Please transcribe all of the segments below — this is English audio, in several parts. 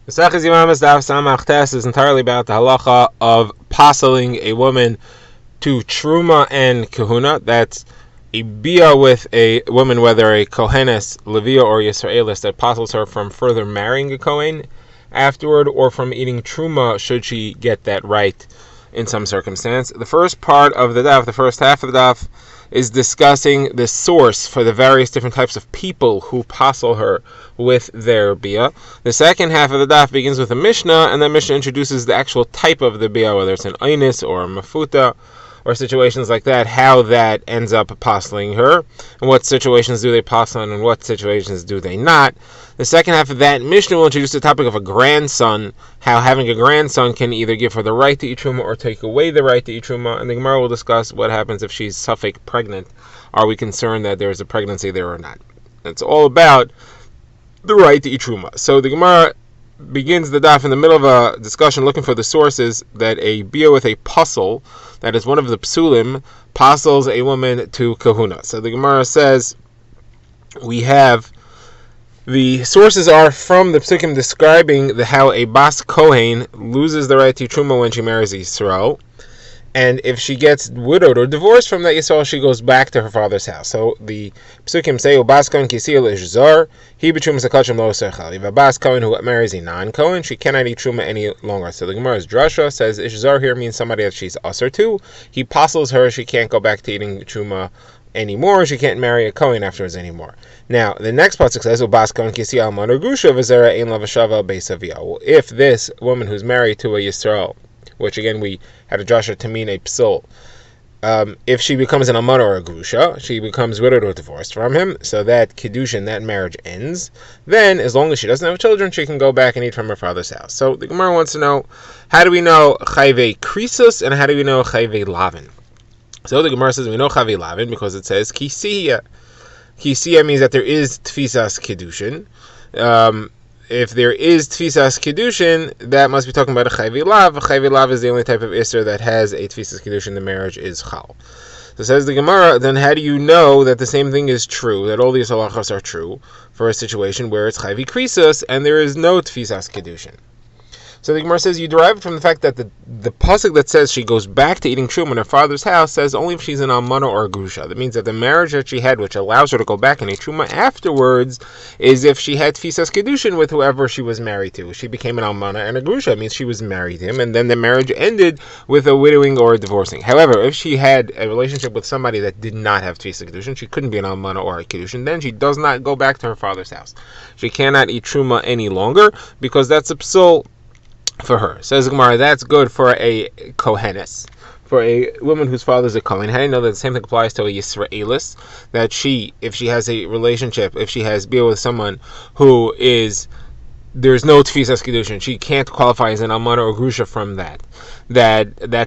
Yevamos Daf is entirely about the halacha of pasaling a woman to truma and kahuna. That's a bia with a woman, whether a kohenes, levia, or yisraelis, that pasels her from further marrying a kohen afterward, or from eating truma should she get that right in some circumstance. The first part of the daf, the first half of the daf, is discussing the source for the various different types of people who pasel her with their bia. The second half of the daf begins with a mishnah, and the mishnah introduces the actual type of the bia, whether it's an einis or a mafuta, or situations like that, how that ends up paseling her, and what situations do they pasel and what situations do they not. The second half of that Mishnah will introduce the topic of a grandson, how having a grandson can either give her the right to eat truma or take away the right to eat truma, and the Gemara will discuss what happens if she's suffix pregnant. Are we concerned that there is a pregnancy there or not? It's all about the right to eat truma. So the Gemara begins the daf in the middle of a discussion looking for the sources that a bia with a pasel, that is one of the psulim, pasels a woman to kahuna. So the Gemara says we have the sources are from the psukim describing how a bas kohen loses the right to truma when she marries a Yisrael, and if she gets widowed or divorced from that Yisrael, she goes back to her father's house. So the psukim say, "Bas kohen kisil ish zar, he b'truma sakachim lo sechal." If a bas kohen who marries a non-kohen, she cannot eat truma any longer. So the Gemara's drasha says ish zar here means somebody that she's usher to. He pasels her; she can't go back to eating truma anymore. She can't marry a kohen afterwards anymore. Now, the next pasuk says, "Ubas kohen kisi alman or grusha v'zera ein la v'shava beisavia." Well, if this woman who's married to a Yisrael, which again we had a drasha to mean a psul, if she becomes an almana or a grusha, she becomes widowed or divorced from him, so that kiddushin, that marriage ends. Then, as long as she doesn't have children, she can go back and eat from her father's house. So the Gemara wants to know, how do we know chayve krisus and how do we know chayve lavin? So the Gemara says we know chayve lavin because it says kisiya. Kisiya means that there is tfisas kiddushin. If there is tfisas kiddushin, that must be talking about a chayve lav. A chayve lav is the only type of isser that has a tfisas kiddushin. The marriage is chal. So says the Gemara, then how do you know that the same thing is true, that all these halachos are true for a situation where it's chayve krisus and there is no tfisas kiddushin? So the Gemara says you derive it from the fact that the pasuk that says she goes back to eating truma in her father's house says only if she's an almana or a grusha. That means that the marriage that she had, which allows her to go back and eat truma afterwards, is if she had tfisas kedushin with whoever she was married to. She became an almana and a grusha. It means she was married to him, and then the marriage ended with a widowing or a divorcing. However, if she had a relationship with somebody that did not have tfisas kedushin, she couldn't be an almana or a kedushin. Then she does not go back to her father's house. She cannot eat truma any longer because that's a psul for her. Says Gemara, that's good for a kohenes, for a woman whose father is a kohen. How do you know that the same thing applies to a Yisraelis? That she, if she has a relationship, if she has bia with someone who is, there's no tfisas kiddushin, she can't qualify as an almana or grusha from that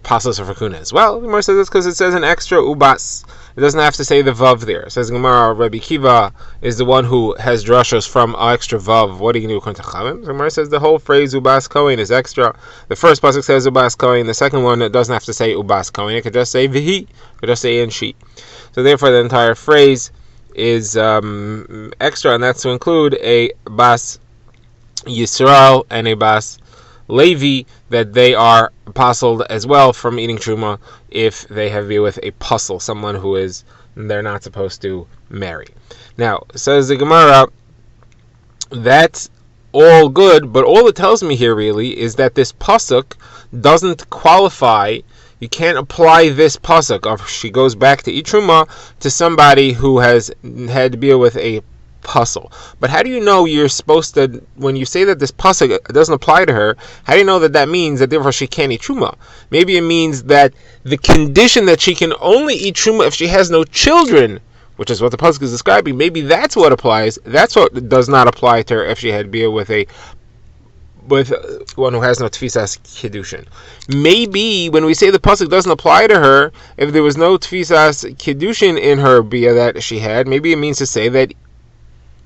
passes her for kunas. Well, Gemara says this because it says an extra ubas. It doesn't have to say the vav there. It says Gemara, Rabbi Kiva is the one who has drashos from extra vav. What do you do according to Chavim? Gemara says the whole phrase ubas kohen is extra. The first pasuk says ubas kohen. The second one, it doesn't have to say ubas kohen. It could just say vihi. It could just say and she. So therefore, the entire phrase is extra, and that's to include a bas Yisrael and a bas Levi, that they are pasuled as well from eating truma if they have been with a pasel, someone who is they're not supposed to marry. Now, says the Gemara, that's all good, but all it tells me here really is that this pasuk doesn't qualify. You can't apply this pasuk of she goes back to eat truma to somebody who has had to be with a pasel. But how do you know you're supposed to, when you say that this pasuk doesn't apply to her, how do you know that that means that therefore she can't eat truma? Maybe it means that the condition that she can only eat truma if she has no children, which is what the pasuk is describing, maybe that's what applies. That's what does not apply to her if she had bia with one who has no tfisas kiddushin. Maybe when we say the pasuk doesn't apply to her, if there was no tfisas kiddushin in her bia that she had, maybe it means to say that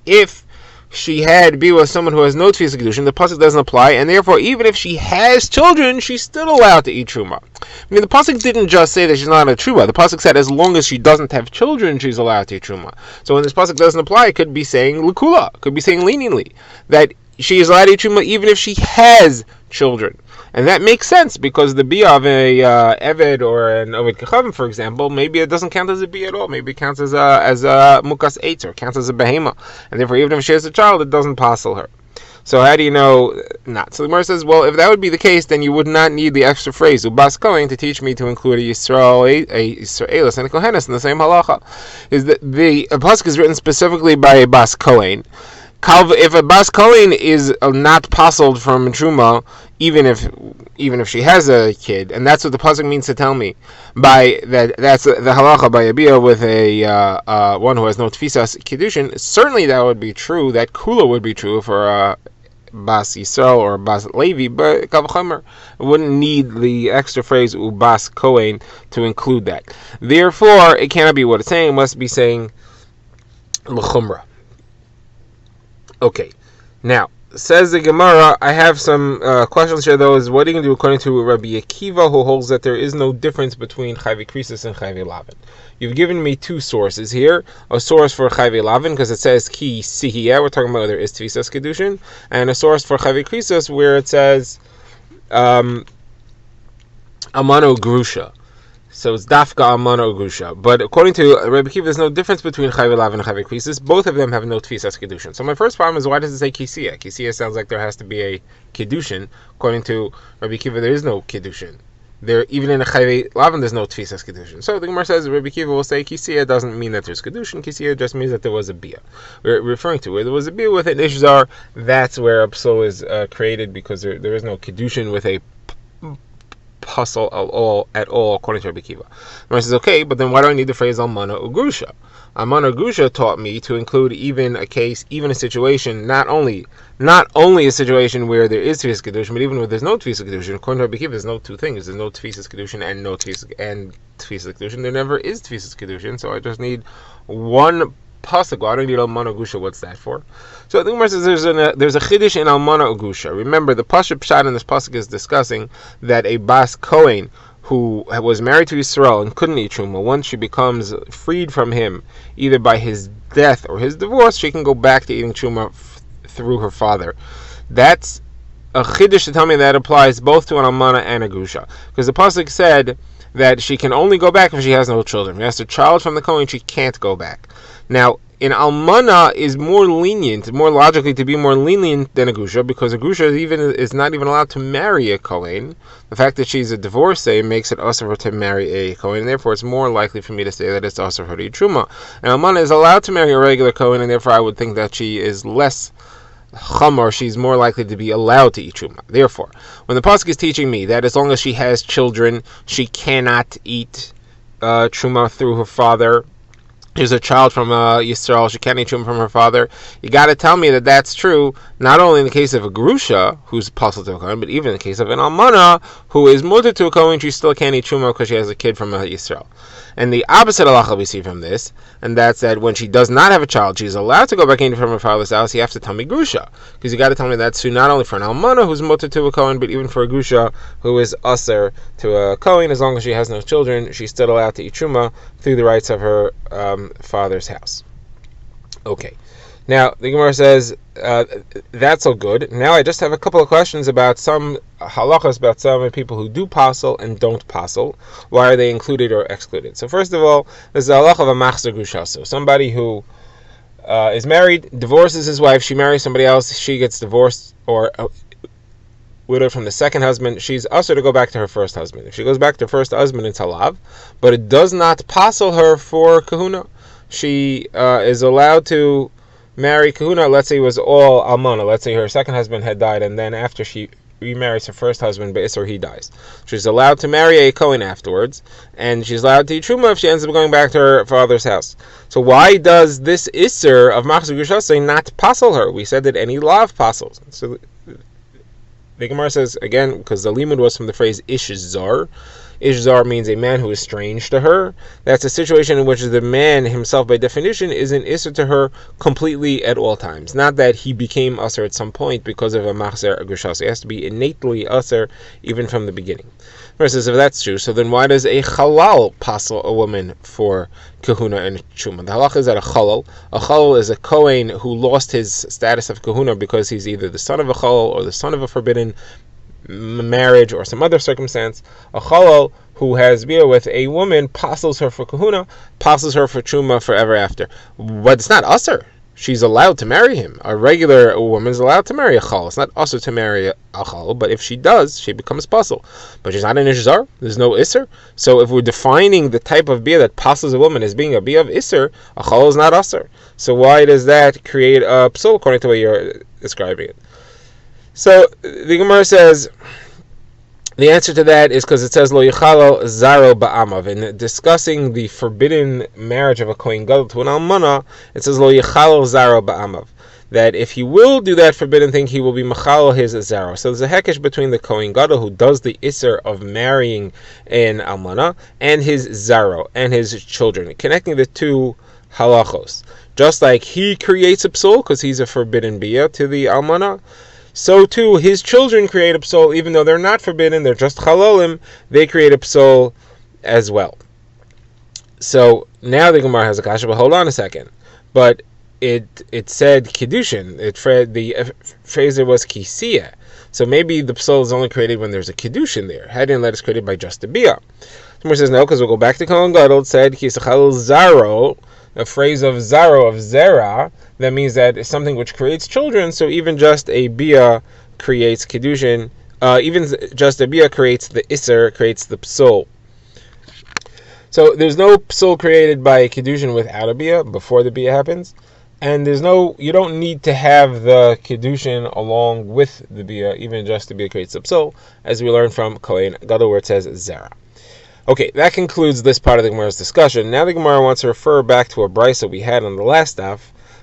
if she had bia with someone who has no tfisas kedushin, the pasuk doesn't apply, and therefore even if she has children, she's still allowed to eat truma. I mean, the pasuk didn't just say that she's not a truma. The pasuk said as long as she doesn't have children, she's allowed to eat truma. So when this pasuk doesn't apply, it could be saying l'kula, could be saying leniently that she is allowed to eat truma even if she has children. And that makes sense, because the bia of a eved or an oved kechavim, for example, maybe it doesn't count as a bia at all. Maybe it counts as a mukas eitz, or counts as a behema, and therefore even if she has a child, it doesn't passel her. So how do you know not? So the Gemara says, well, if that would be the case, then you would not need the extra phrase ubas kohen to teach me to include a Yisraelis and a Kohenes in the same halacha. Is that the pasuk is written specifically by a bas kohen. If a bas kohen is not passled from truma, even if she has a kid, and that's what the pasuk means to tell me, by that's the halacha by a bia with a one who has no tfisas kiddushin. Certainly that would be true. That kula would be true for bas Yisrael or bas Levi, but kavachomer wouldn't need the extra phrase ubas kohen to include that. Therefore, it cannot be what it's saying. It must be saying l'chumra. Okay, now, says the Gemara, I have some questions here, though, is what are you going to do according to Rabbi Akiva, who holds that there is no difference between chayve krisis and chayve lavin. You've given me two sources here, a source for chayve lavin, because it says ki sihiyah, we're talking about whether there is tvisas kedushin, and a source for chayve krisis, where it says amano grusha. So it's dafka amano grusha. But according to Rabbi Akiva, there's no difference between chayve lavin and chayve krisis. Both of them have no tfisas kedushin. So my first problem is, why does it say kisiyah? Kisiyah sounds like there has to be a kedushin. According to Rabbi Akiva, there is no kedushin. There, even in a chayve lavin, there's no tfisas kedushin. So the Gemara says Rabbi Akiva will say kisiyah doesn't mean that there's kedushin. Kisiyah just means that there was a bia. We're referring to where there was a bia with an ishzar. That's where a psul is created, because there is no kedushin with a puzzle at all, according to Rabbi Akiva. Rabbi says, okay, but then why do I need the phrase almana ugrusha? Almana ugrusha taught me to include even a situation, not only a situation where there is tfisas kedushin, but even where there's no tfisas kedushin. According to Rabbi Akiva, there's no two things. There's no tfisas kedushin and no tfisas kedushin. There never is tfisas kedushin, so I just need one pasuk. I don't need almana ugrusha. What's that for? So the Gemara says there's a chiddush in almana ugrusha. Remember, the pasuk pshat in this pasuk is discussing that a bas kohen who was married to Yisrael and couldn't eat truma, once she becomes freed from him, either by his death or his divorce, she can go back to eating truma through her father. That's a chiddush to tell me that applies both to an almana and a grusha, because the pasuk said that she can only go back if she has no children. If she has a child from the kohen, she can't go back. Now, in almana is more lenient, more logically to be more lenient than a grusha, because a grusha is not even allowed to marry a kohen. The fact that she's a divorcee makes it also for her to marry a kohen, and therefore it's more likely for me to say that it's also for her to eat truma. And almana is allowed to marry a regular kohen, and therefore I would think that she is less chamor, she's more likely to be allowed to eat truma. Therefore, when the pasuk is teaching me that as long as she has children, she cannot eat truma through her father. She's a child from Yisrael, she can't eat truma from her father. You got to tell me that that's true, not only in the case of a grusha, who's apostle to a kohen, but even in the case of an almana, who is mutter to a kohen, she still can't eat truma because she has a kid from Yisrael. And the opposite halacha we see from this, and that's that when she does not have a child, she's allowed to go back in from her father's house. You have to tell me grusha, because you got to tell me that's true not only for an almana who's mutter to a kohen, but even for a grusha who is aser to a kohen. As long as she has no children, she's still allowed to eat truma through the rights of her father's house. Okay. Now, the Gemara says, that's all good. Now I just have a couple of questions about some halachas, about some people who do passel and don't passel. Why are they included or excluded? So first of all, there's the halacha of a machzer grushaso. Somebody who is married, divorces his wife, she marries somebody else, she gets divorced, or widowed from the second husband, she's usher to go back to her first husband. If she goes back to her first husband, it's halav, but it does not passel her for kahuna. She is allowed to marry kahuna. Let's say it was all almana. Let's say her second husband had died, and then after she remarries her first husband, Be'isr, he dies. She's allowed to marry a kohen afterwards, and she's allowed to eat truma if she ends up going back to her father's house. So why does this Isser of Machzor Gushasei not passel her? We said that any lav passels. So the Gemara says, again, because the limud was from the phrase ish zar. Ish zar means a man who is strange to her. That's a situation in which the man himself, by definition, is an isser to her completely at all times. Not that he became usser at some point because of a machzer gushas. It has to be innately usser even from the beginning. Versus if that's true, so then why does a halal passel a woman for kahuna and truma? The halacha is that a halal is a kohen who lost his status of kahuna because he's either the son of a halal or the son of a forbidden marriage or some other circumstance. A halal who has bia with a woman passels her for kahuna, passels her for truma forever after. But it's not usher. She's allowed to marry him. A regular woman is allowed to marry a chal. It's not usher to marry a chal, but if she does, she becomes passel. But she's not an ishzar. There's no isser. So if we're defining the type of bia that passels a woman as being a bia of isser, a chal is not usher. So why does that create a psul according to the way you're describing it? So the Gemara says the answer to that is because it says lo yichalo zaro ba'amav. In discussing the forbidden marriage of a kohen gadol to an almana, it says lo yichalo zaro ba'amav, that if he will do that forbidden thing, he will be machalo his zaro. So there's a hekesh between the kohen gadol who does the isser of marrying an almana and his zaro and his children, connecting the two halachos. Just like he creates a psul because he's a forbidden bia to the almana, so too his children create a psul, even though they're not forbidden, they're just halalim, they create a psul as well. So now the Gemara has a kasha, but hold on a second. But it said kiddushin, the phrase there was kisiya. So maybe the psul is only created when there's a kiddushin there. Hadin let is created by just a bia. Someone says no, because we'll go back to Kohen Gadol. It said kisachal zaro, a phrase of zaro, of zera. That means that it's something which creates children, so even just a bia creates kiddushin, even just a bia creates the isser, creates the psul. So there's no psul created by kiddushin without a bia, before the bia happens, and you don't need to have the kiddushin along with the bia, even just the bia creates the psul, as we learned from Kohen Gadol where it says zera. Okay, that concludes this part of the Gemara's discussion. Now the Gemara wants to refer back to a brisa we had on the last daf.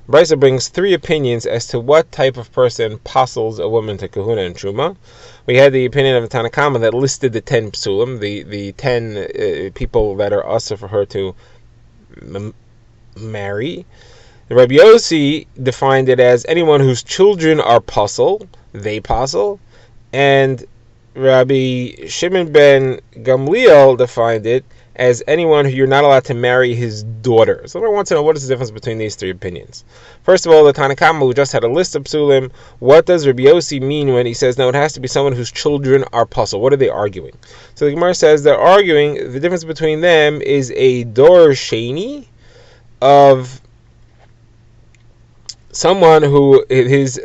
Brisa brings three opinions as to what type of person passels a woman to kahuna and truma. We had the opinion of the Tanna Kama that listed the 10 psulim, the 10 people that are usher for her to marry. The Rabbi Yossi defined it as anyone whose children are passel, they passel, and Rabbi Shimon ben Gamliel defined it as anyone who you're not allowed to marry his daughter. So I want to know, what is the difference between these three opinions? First of all, the Tanna Kama, who just had a list of psulim, what does Rabbi Yossi mean when he says, no, it has to be someone whose children are passel? What are they arguing? So the Gemara says they're arguing, the difference between them is a dor sheni of someone who his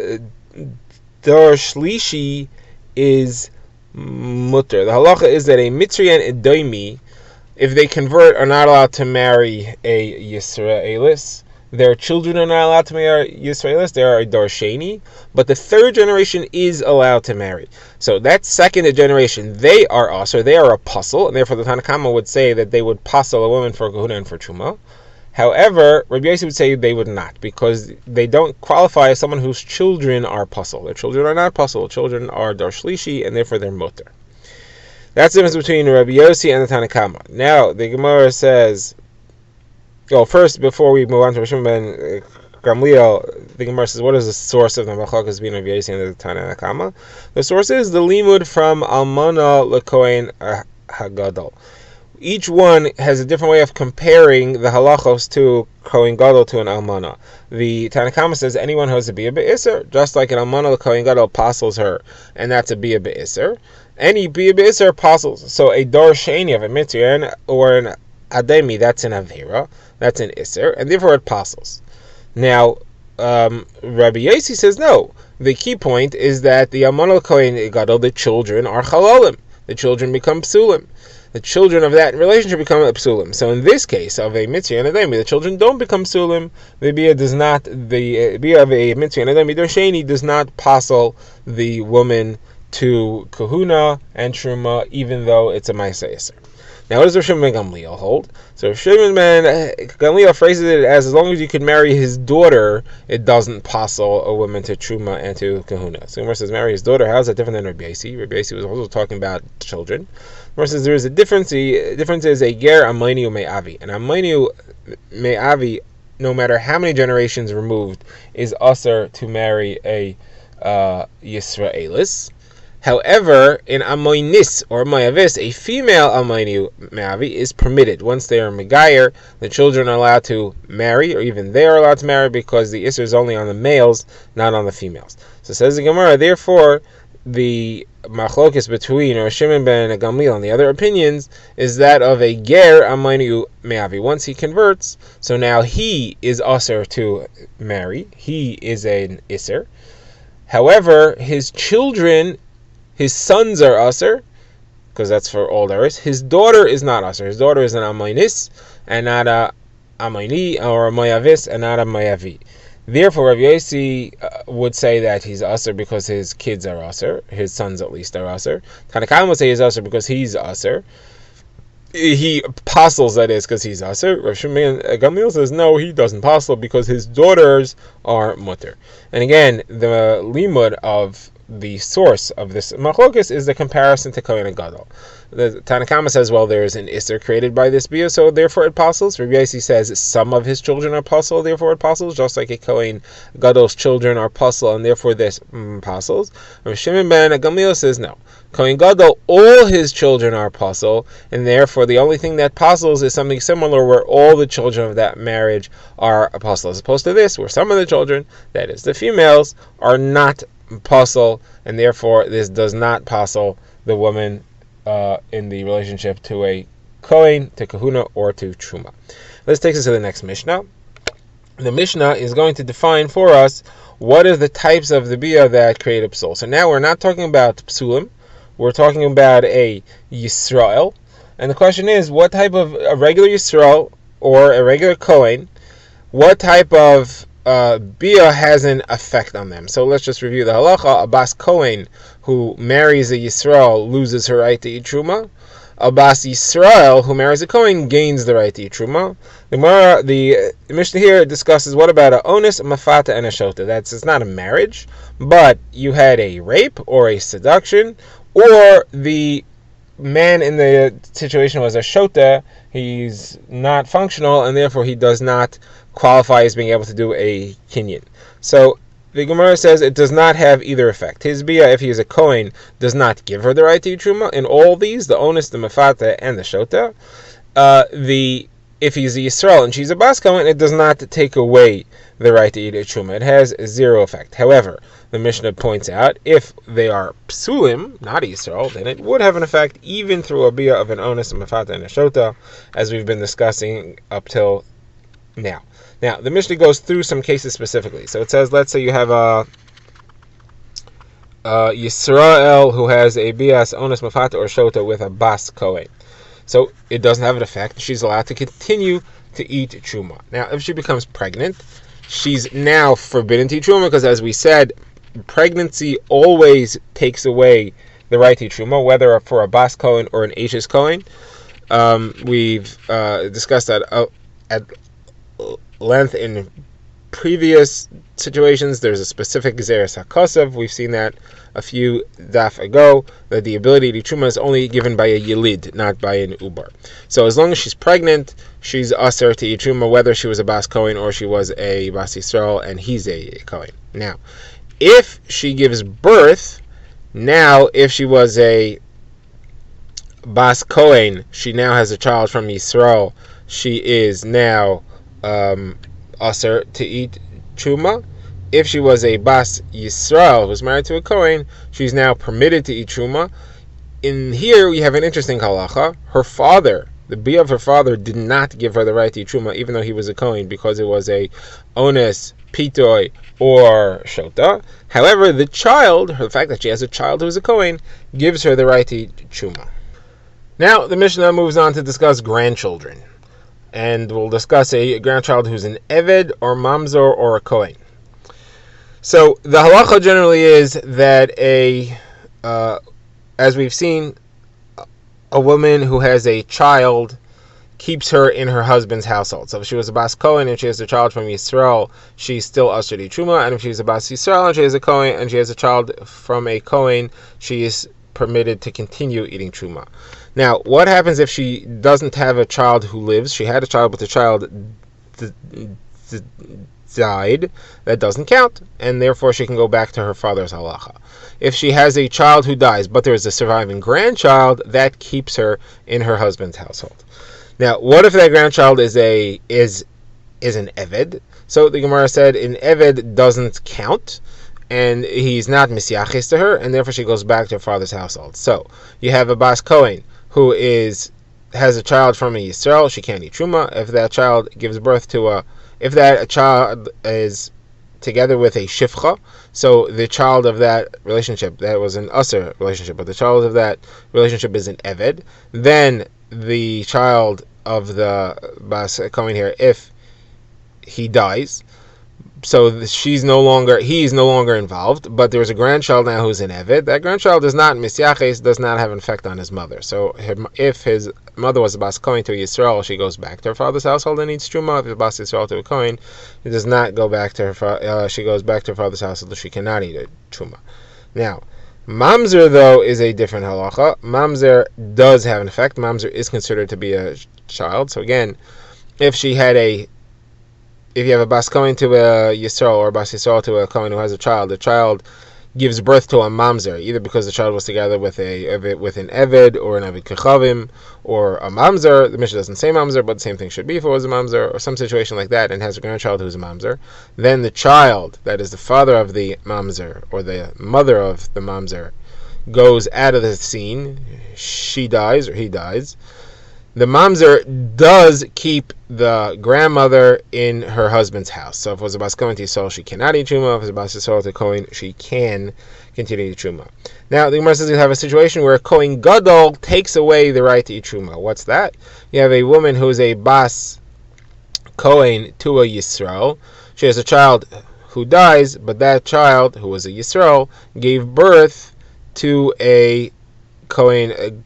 dor shlishi is mutter. The halacha is that a Mitzri and Edomi, if they convert, are not allowed to marry a Yisraelis. Their children are not allowed to marry Yisraelis. They are a Darsheni. But the third generation is allowed to marry. So that second generation, they are us, or they are a passel, and therefore the Tanna Kama would say that they would passel a woman for kahuna and for truma. However, Rabbi Yossi would say they would not, because they don't qualify as someone whose children are passel. Their children are not passel. Children are darshlishi, and therefore they're mutter. That's the difference between Rabbi Yossi and the Tanna Kama. Now, the Gemara says, first, before we move on to Rabbi Shimon ben Gamliel, the Gemara says, what is the source of the machlokas between Rabbi Yossi and the Tanna Kama? The source is the limud from Almana leKohen Hagadol. Each one has a different way of comparing the halachos to Kohen Gadol to an almana. The Tanna Kama says anyone who has a bia be'isser, just like an almana, the Kohen Gadol passels her, and that's a bia be'isser. Any bia be'isser passels. So a dor sheni of a mitzvah or an ademi, that's an avera, that's an isser, and therefore it passels. Now, Rabbi Yossi says no. The key point is that the almana Kohen Gadol, the children are chalalim. The children become psulim. The children of that relationship become a psulim. So in this case of a mitzvah and a demi, the children don't become psulim. The bia does not. The bia of a mitzvah and a demi darsheni does not passel the woman to kahuna and truma, even though it's a ma'aseh iser. Now, what does Rav Shimon ben Gamliel hold? So Rav Shimon ben Gamliel phrases it as long as you can marry his daughter, it doesn't passel a woman to truma and to kahuna. So Gemara says marry his daughter. How is that different than Rabbi Yossi? Rabbi Yossi was also talking about children. Gemara says there is a difference. The difference is a ger amaynu me'avi. And amaynu me'avi, no matter how many generations removed, is usher to marry a Yisraelis. However, in Amoinis or Mayavis, a female Amoini Mavi is permitted. Once they are Megayer, the children are allowed to marry, or even they are allowed to marry, because the Isser is only on the males, not on the females. So says the Gemara, therefore, the machlokes between Rosh Shimon ben Gamliel and the other opinions is that of a ger Amoini Meavi. Once he converts, so now he is usher to marry. He is an Isser. However, his children, his sons are aser, because that's for all there is. His daughter is not aser. His daughter is an amoinis, and not a amoini, or a moyavis, and not a moyavi. Therefore, Rav Yossi would say that he's aser because his kids are aser. His sons, at least, are aser. Tanakam would say he's aser because he's aser. He apostles, that is, because he's aser. Rav Shimon Gamliel says no, he doesn't apostle because his daughters are mutter. And again, the limud of the source of this machlokas is the comparison to Kohen and Gadol. The Tanakama says, well, there is an Isser created by this bia, so therefore it apostles. Rabbi Yossi says some of his children are apostle, therefore it apostles, just like a Kohen Gadol's children are apostle, and therefore this apostles. Rav Shimon ben Gamliel says no. Kohen Gadol, all his children are apostle, and therefore the only thing that apostles is something similar where all the children of that marriage are apostle, as opposed to this, where some of the children, that is the females, are not apostle, and therefore this does not apostle the woman in the relationship to a Kohen, to Kahuna, or to Truma. Let's take us to the next Mishnah. The Mishnah is going to define for us what are the types of the bia that create a psul. So now we're not talking about psulim, we're talking about a Yisrael, and the question is, what type of a regular Yisrael or a regular Kohen, what type of bia has an effect on them? So let's just review the halacha. A bas Kohen who marries a Yisrael loses her right to eat truma. A bas Yisrael who marries a Kohen gains the right to eat truma. The Mishnah here discusses what about a onus, a mafata, and a shota. It's not a marriage, but you had a rape or a seduction, or the man in the situation was a shota. He's not functional, and therefore he does not qualify as being able to do a kinyan. So the Gemara says it does not have either effect. His bia, if he is a Kohen, does not give her the right to eat truma. In all these, the onus, the mafata, and the shota. If he's a Yisrael and she's a bas Kohen, it does not take away the right to eat a truma. It has zero effect. However, the Mishnah points out, if they are psulim, not Yisrael, then it would have an effect even through a bia of an onus, a mafata, and a shota, as we've been discussing up till now. Now, the Mishnah goes through some cases specifically. So it says, let's say you have a Yisrael who has a bias, onus, mafata, or shota with a bas Kohen. So it doesn't have an effect. She's allowed to continue to eat truma. Now, if she becomes pregnant, she's now forbidden to eat truma, because as we said, pregnancy always takes away the right to eat truma, whether for a bas Kohen or an Ashes Kohen. We've discussed that at length in previous situations. There's a specific Gezeres HaKosav. We've seen that a few daf ago, that the ability to eat truma is only given by a yelid, not by an ubar. So as long as she's pregnant, she's aser to eat truma, whether she was a bas Kohen or she was a bas Yisrael and he's a Kohen. Now, if she gives birth, now if she was a bas Kohen, she now has a child from Yisrael, she is now aser to eat truma. If she was a bas Yisrael who was married to a Kohen, she's now permitted to eat truma. In here we have an interesting halacha. Her father, the bia of her father, did not give her the right to eat truma, even though he was a Kohen, because it was a onus, pitoi, or shota. However, the child, the fact that she has a child who is a Kohen, gives her the right to eat truma. Now the Mishnah moves on to discuss grandchildren, and we'll discuss a grandchild who's an Eved or Mamzor or a Kohen. So the halacha generally is that as we've seen, a woman who has a child keeps her in her husband's household. So if she was a bas Kohen and she has a child from Yisrael, she's still asher to truma. And if she's a bas Yisrael and she has a Kohen and she has a child from a Kohen, she is permitted to continue eating truma. Now, what happens if she doesn't have a child who lives? She had a child, but the child died, that doesn't count, and therefore she can go back to her father's halacha. If she has a child who dies, but there is a surviving grandchild, that keeps her in her husband's household. Now, what if that grandchild is an eved? So the Gemara said an eved doesn't count, and he's not misyaches to her, and therefore she goes back to her father's household. So you have a bas kohen who has a child from a Yisrael, she can't eat truma. If that child gives birth to if that child is together with a shifcha, so the child of that relationship, that was an usher relationship, but the child of that relationship is an eved, then the child of the bas kohen here, if he dies, so he's no longer involved, but there's a grandchild now who's an eved. That grandchild is not misyaches, does not have an effect on his mother. So if his mother was a bas kohen to Yisrael, she goes back to her father's household and eats truma. If it's bas Yisrael to a kohen, it does not go back to her. She goes back to her father's household, she cannot eat a truma. Now, mamzer though is a different halacha. Mamzer does have an effect. Mamzer is considered to be a child. So again, if you have a bas kohen to a Yisrael or a bas Yisrael to a kohen who has a child, the child gives birth to a mamzer, either because the child was together with an eved or an eved kechavim or a mamzer. The Mishnah doesn't say mamzer, but the same thing should be if it was a mamzer, or some situation like that, and has a grandchild who's a mamzer. Then the child, that is the father of the mamzer or the mother of the mamzer, goes out of the scene. She dies or he dies. The mamzer does keep the grandmother in her husband's house. So if it was a bas kohen to Yisrael, she cannot eat truma. If it was a bas Yisrael to kohen, she can continue to eat truma. Now, the Gemara says you have a situation where a kohen gadol takes away the right to eat truma. What's that? You have a woman who is a bas kohen to a Yisrael. She has a child who dies, but that child, who was a Yisrael, gave birth to a kohen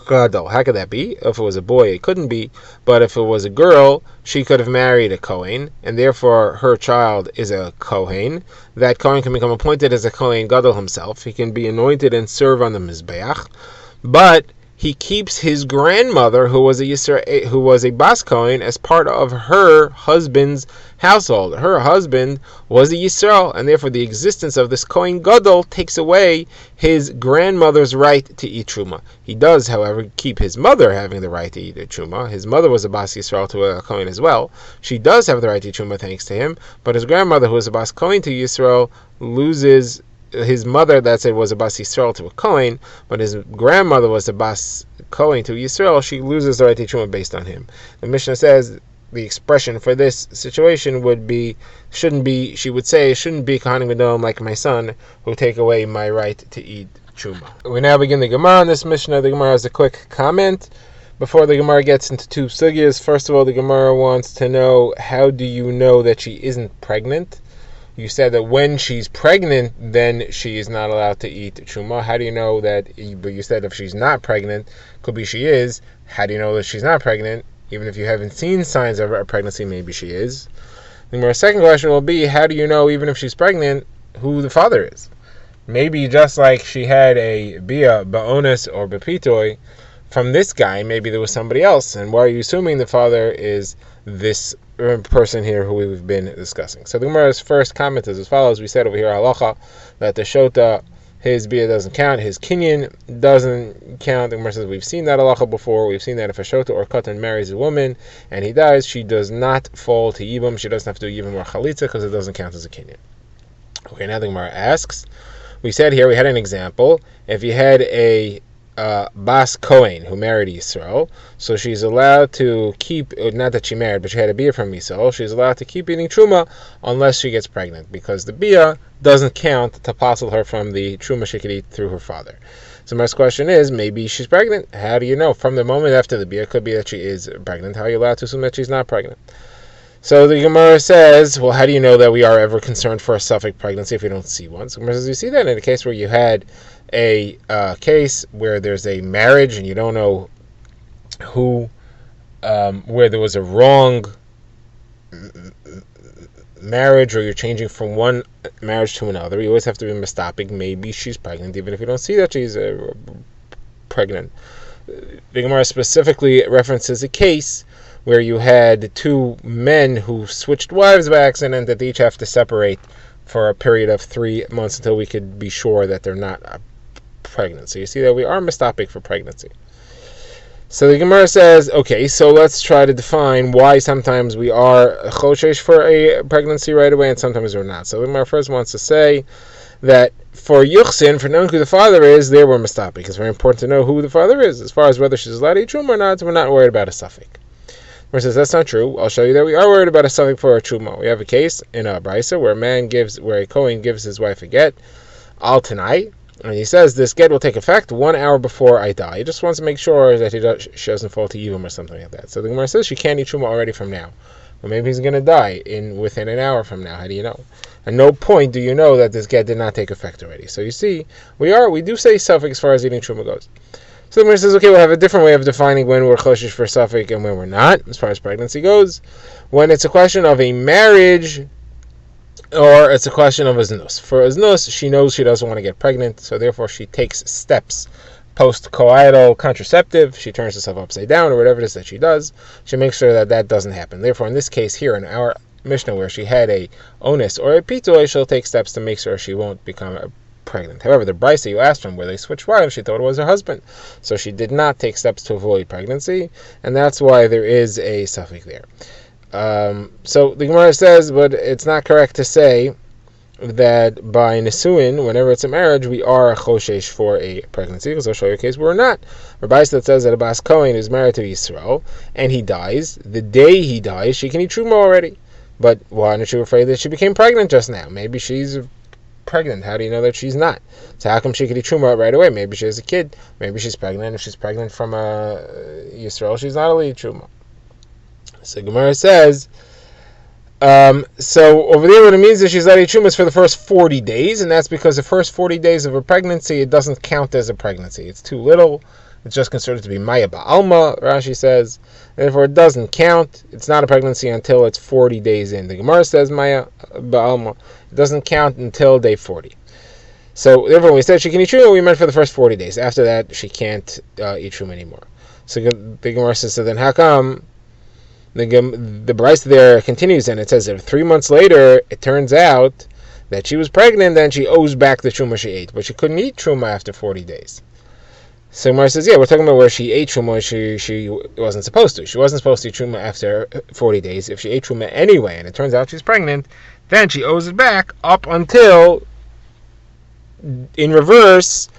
gadol. How could that be? If it was a boy, it couldn't be. But if it was a girl, she could have married a kohen, and therefore her child is a kohen. That kohen can become appointed as a kohen gadol himself. He can be anointed and serve on the mizbeach. But he keeps his grandmother, who was a bas kohen, as part of her husband's household. Her husband was a Yisrael, and therefore the existence of this kohen gadol takes away his grandmother's right to eat truma. He does, however, keep his mother having the right to eat a truma. His mother was a bas Yisrael to a kohen as well. She does have the right to eat truma thanks to him, but his grandmother, who was a bas kohen to Yisrael, loses. His mother, that said, was a bas Yisrael to a kohen, but his grandmother was a bas kohen to Yisrael. She loses the right to truma based on him. The Mishnah says the expression for this situation shouldn't be kohanim gedolim like my son who take away my right to eat truma. We now begin the Gemara on this Mishnah. The Gemara has a quick comment before the Gemara gets into two sugyas. First of all, the Gemara wants to know, how do you know that she isn't pregnant? You said that when she's pregnant, then she is not allowed to eat truma. How do you know that? But you said if she's not pregnant, could be she is. How do you know that she's not pregnant? Even if you haven't seen signs of a pregnancy, maybe she is. The second question will be, how do you know, even if she's pregnant, who the father is? Maybe just like she had a bia, ba'onis, or bepitoi from this guy, maybe there was somebody else. And why are you assuming the father is this person here who we've been discussing? So the Gemara's first comment is as follows. We said over here, halacha, that the shota, his bia doesn't count, his kinyan doesn't count. The Gemara says we've seen that halacha before. We've seen that if a shota or katan marries a woman and he dies, she does not fall to yibam. She doesn't have to do yibam or chalitza because it doesn't count as a kinyan. Okay, now the Gemara asks, we said here, we had an example. If you had a bas kohen who married Yisrael, so she's allowed to keep, not that she married, but she had a bia from Yisrael, she's allowed to keep eating truma unless she gets pregnant, because the bia doesn't count to passel her from the truma she could eat through her father. So my question is, maybe she's pregnant. How do you know? From the moment after the bia, it could be that she is pregnant. How are you allowed to assume that she's not pregnant? So the Gemara says, well, how do you know that we are ever concerned for a suffix pregnancy if we don't see one? So the Gemara says, you see that in a case where you had a case where there's a marriage and you don't know who, where there was a wrong marriage, or you're changing from one marriage to another. You always have to be mistapik. Maybe she's pregnant, even if you don't see that she's pregnant. The Gemara specifically references a case where you had two men who switched wives by accident, that they each have to separate for a period of 3 months until we could be sure that they're not pregnant. So you see that we are mistopic for pregnancy. So the Gemara says, okay, so let's try to define why sometimes we are choshesh for a pregnancy right away and sometimes we're not. So the Gemara first wants to say that for Yuchsin, for knowing who the father is, there we're mistopic. It's very important to know who the father is. As far as whether she's allowed to eat truma or not, we're not worried about a suffix. Gemara says that's not true. I'll show you that we are worried about a suffix for a truma. We have a case in a brisa where a Kohen gives his wife a get, al tonight. And he says this get will take effect 1 hour before I die. He just wants to make sure that she doesn't fall to Yevamos or something like that. So the Gemara says she can't eat truma already from now. Or maybe he's going to die within an hour from now. How do you know? At no point do you know that this get did not take effect already. So you see, we do say suffix as far as eating truma goes. So the Gemara says, okay, we'll have a different way of defining when we're choshesh for suffix and when we're not, as far as pregnancy goes. When it's a question of a marriage, or it's a question of aznus. For aznus, she knows she doesn't want to get pregnant, so therefore she takes steps post-coital contraceptive. She turns herself upside down, or whatever it is that she does. She makes sure that that doesn't happen. Therefore, in this case here, in our Mishnah, where she had a onus or a pitoy, she'll take steps to make sure she won't become pregnant. However, the brisa you asked from where they switched wives, she thought it was her husband. So she did not take steps to avoid pregnancy, and that's why there is a suffix there. So the Gemara says, but it's not correct to say that by Nisuin, whenever it's a marriage, we are choshesh for a pregnancy, because I'll show you a case where we're not. Rabbi that says that a Bas Kohen is married to Yisrael, and he dies. The day he dies, she can eat truma already. But why aren't you afraid that she became pregnant just now? Maybe she's pregnant. How do you know that she's not? So how come she could eat truma right away? Maybe she has a kid. Maybe she's pregnant. If she's pregnant from Yisrael, she's not allowed to eat truma. So Gemara says, so over there what it means is she's allowed to eat truma for the first 40 days, and that's because the first 40 days of a pregnancy, it doesn't count as a pregnancy. It's too little. It's just considered to be Maya Ba'alma, Rashi says. Therefore, it doesn't count. It's not a pregnancy until it's 40 days in. The Gemara says Maya Ba'alma. It doesn't count until day 40. So, therefore, when we said she can eat truma, we meant for the first 40 days. After that, she can't eat truma anymore. So the Gemara says, so then how come the brisa there continues, and it says that 3 months later, it turns out that she was pregnant, then she owes back the truma she ate. But she couldn't eat truma after 40 days. So Gemara says, yeah, we're talking about where she ate truma, she wasn't supposed to. She wasn't supposed to eat truma after 40 days. If she ate truma anyway, and it turns out she's pregnant, then she owes it back up until, in reverse,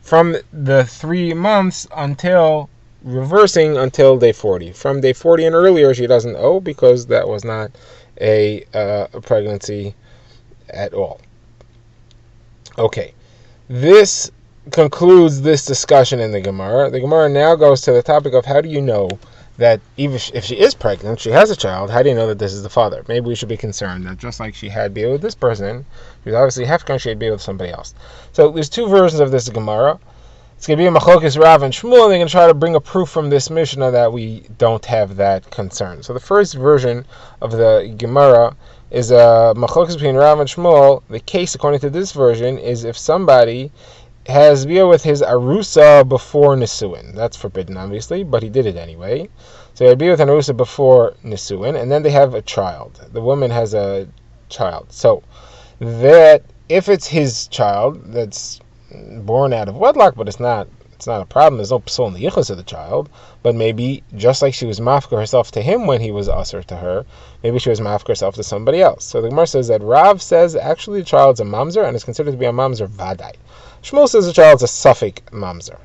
from the 3 months until day 40. From day 40 and earlier, she doesn't owe because that was not a pregnancy at all. Okay, this concludes this discussion in the Gemara. The Gemara now goes to the topic of how do you know that even if she is pregnant, she has a child, how do you know that this is the father? Maybe we should be concerned that just like she had bia with this person, she was obviously hefkan, she had bia with somebody else. So there's two versions of this Gemara. It's going to be a machlokes Rav and Shmuel, and they're going to try to bring a proof from this Mishnah that we don't have that concern. So the first version of the Gemara is a machlokes between Rav and Shmuel. The case, according to this version, is if somebody has bia with his arusa before nisuin. That's forbidden, obviously, but he did it anyway. So he had bia with an arusa before nisuin, and then they have a child. The woman has a child. So that if it's his child that's born out of wedlock, but it's not a problem. There's no psul in the yichus of the child, but maybe just like she was mafka herself to him when he was usher to her, maybe she was mafka herself to somebody else. So the Gemara says that Rav says actually the child's a mamzer and is considered to be a mamzer vadai. Shmuel says the child's a suffix mamzer.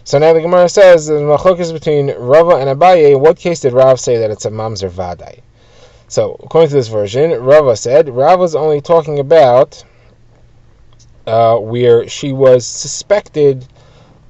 So now the Gemara says the machlokes between Rava and Abaye. In what case did Rav say that it's a mamzer vadai? So according to this version, Rava said Rav was only talking about where she was suspected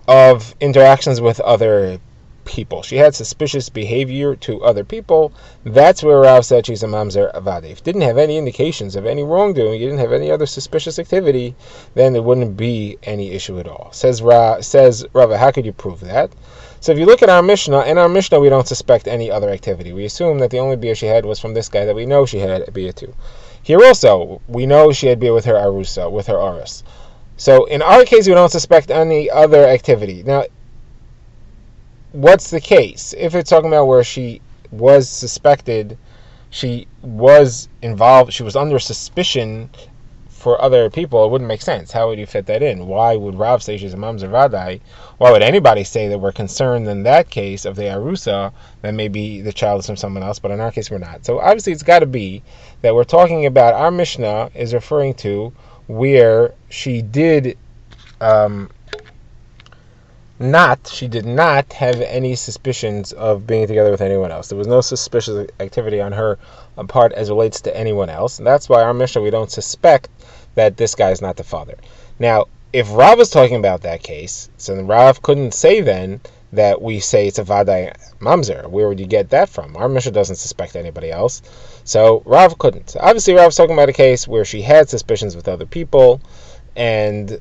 of interactions with other people. She had suspicious behavior to other people. That's where Rav said she's a mamzer avadi. If didn't have any indications of any wrongdoing, you didn't have any other suspicious activity, then there wouldn't be any issue at all. Says Rava, how could you prove that? So if you look at our Mishnah, in our Mishnah we don't suspect any other activity. We assume that the only bia she had was from this guy that we know she had a bia to. Here also, we know she had bia with her arusa, with her aris. So in our case, we don't suspect any other activity. Now, what's the case? If it's talking about where she was suspected, she was involved, she was under suspicion for other people, it wouldn't make sense. How would you fit that in? Why would Rav say she's a mamzer vadai? Why would anybody say that we're concerned in that case of the arusa that maybe the child is from someone else, but in our case we're not? So obviously it's got to be that we're talking about, our Mishnah is referring to where she did she did not have any suspicions of being together with anyone else. There was no suspicious activity on her part as relates to anyone else. And that's why our Mishnah, we don't suspect that this guy is not the father. Now, if Rav is talking about that case, so then Rav couldn't say then that we say it's a vadai mamzer. Where would you get that from? Our Mishnah doesn't suspect anybody else. So Rav couldn't. Obviously, Rav's talking about a case where she had suspicions with other people, and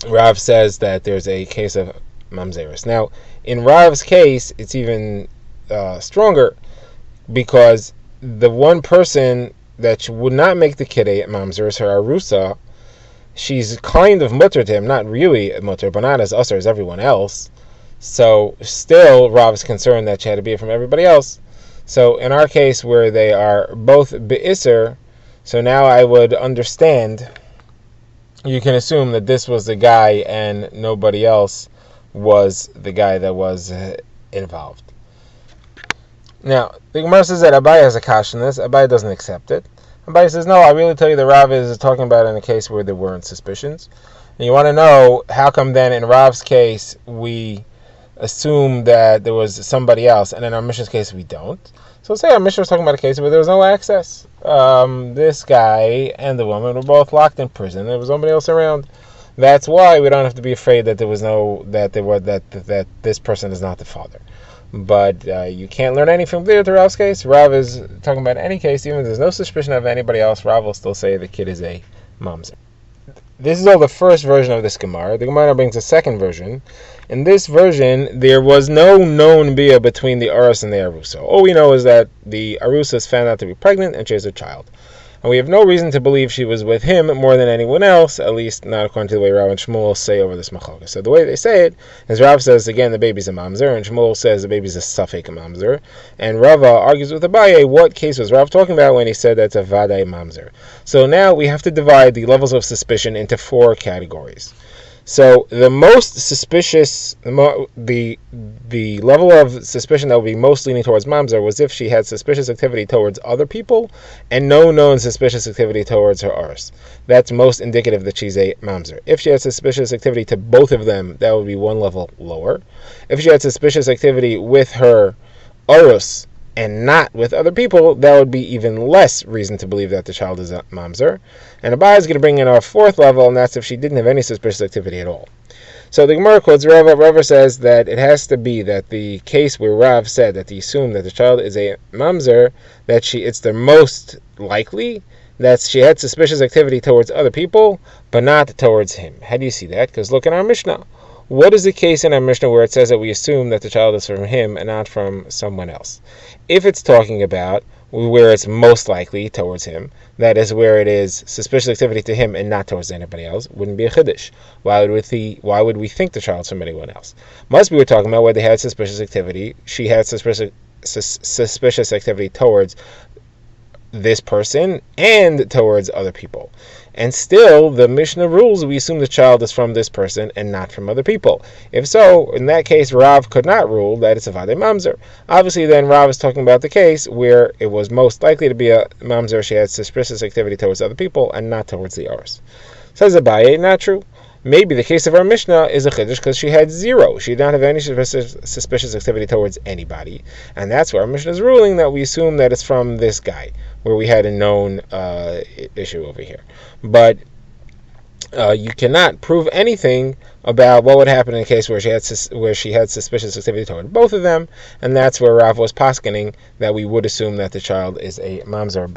Rav says that there's a case of mamzeris. Now, in Rav's case, it's even stronger, because the one person that would not make the kidei mamzer is her arusa. She's kind of mutter to him, not really mutter, but not as usher as everyone else. So still, Rav is concerned that she had to be from everybody else. So in our case, where they are both be'isser, so now I would understand. You can assume that this was the guy and nobody else was the guy that was involved. Now, the Gemara says that Abai has a kash in this. Abai doesn't accept it. Abai says, no, I really tell you that Rav is talking about in a case where there weren't suspicions. And you want to know, how come then in Rav's case we assume that there was somebody else, and in our Mishnah's case we don't? So say our Mishnah was talking about a case where there was no access. This guy and the woman were both locked in prison. There was nobody else around. That's why we don't have to be afraid that that this person is not the father. But you can't learn anything from there to Rav's case. Rav is talking about any case, even if there's no suspicion of anybody else, Rav will still say the kid is a mamzer. This is all the first version of this Gemara. The Gemara brings a second version. In this version, there was no known bia between the Aros and the Arusa. All we know is that the Arusa is found out to be pregnant and she has a child. And we have no reason to believe she was with him more than anyone else, at least not according to the way Rav and Shmuel say over this machlokes. So the way they say it is Rav says, again, the baby's a mamzer, and Shmuel says the baby's a safek mamzer. And Rava argues with Abaye, what case was Rav talking about when he said that's a vadai mamzer? So now we have to divide the levels of suspicion into 4 categories. So the most suspicious, the level of suspicion that would be most leaning towards mamzer was if she had suspicious activity towards other people and no known suspicious activity towards her ars. That's most indicative that she's a mamzer. If she had suspicious activity to both of them, that would be one level lower. If she had suspicious activity with her arus and not with other people, that would be even less reason to believe that the child is a mamzer. And Abai is going to bring in our 4th level, and that's if she didn't have any suspicious activity at all. So the Gemara quotes Rava. Rava says that it has to be that the case where Rav said that he assumed that the child is a mamzer, that it's the most likely that she had suspicious activity towards other people, but not towards him. How do you see that? Because look in our Mishnah. What is the case in our Mishnah where it says that we assume that the child is from him and not from someone else? If it's talking about where it's most likely towards him, that is where it is suspicious activity to him and not towards anybody else, wouldn't be a chiddush. Why would we think the child's from anyone else? Must be we're talking about where they had suspicious activity. She had suspicious activity towards this person and towards other people. And still, the Mishnah rules, we assume the child is from this person and not from other people. If so, in that case, Rav could not rule that it's a vadei mamzer. Obviously, then Rav is talking about the case where it was most likely to be a mamzer. She had suspicious activity towards other people and not towards the Ars. Says Abaye, not true. Maybe the case of our Mishnah is a chiddush because she had 0. She did not have any suspicious activity towards anybody. And that's where our Mishnah is ruling that we assume that it's from this guy, where we had a known issue over here. But you cannot prove anything about what would happen in a case where she had suspicious activity toward both of them, and that's where Rav was poskening that we would assume that the child is a mamzer.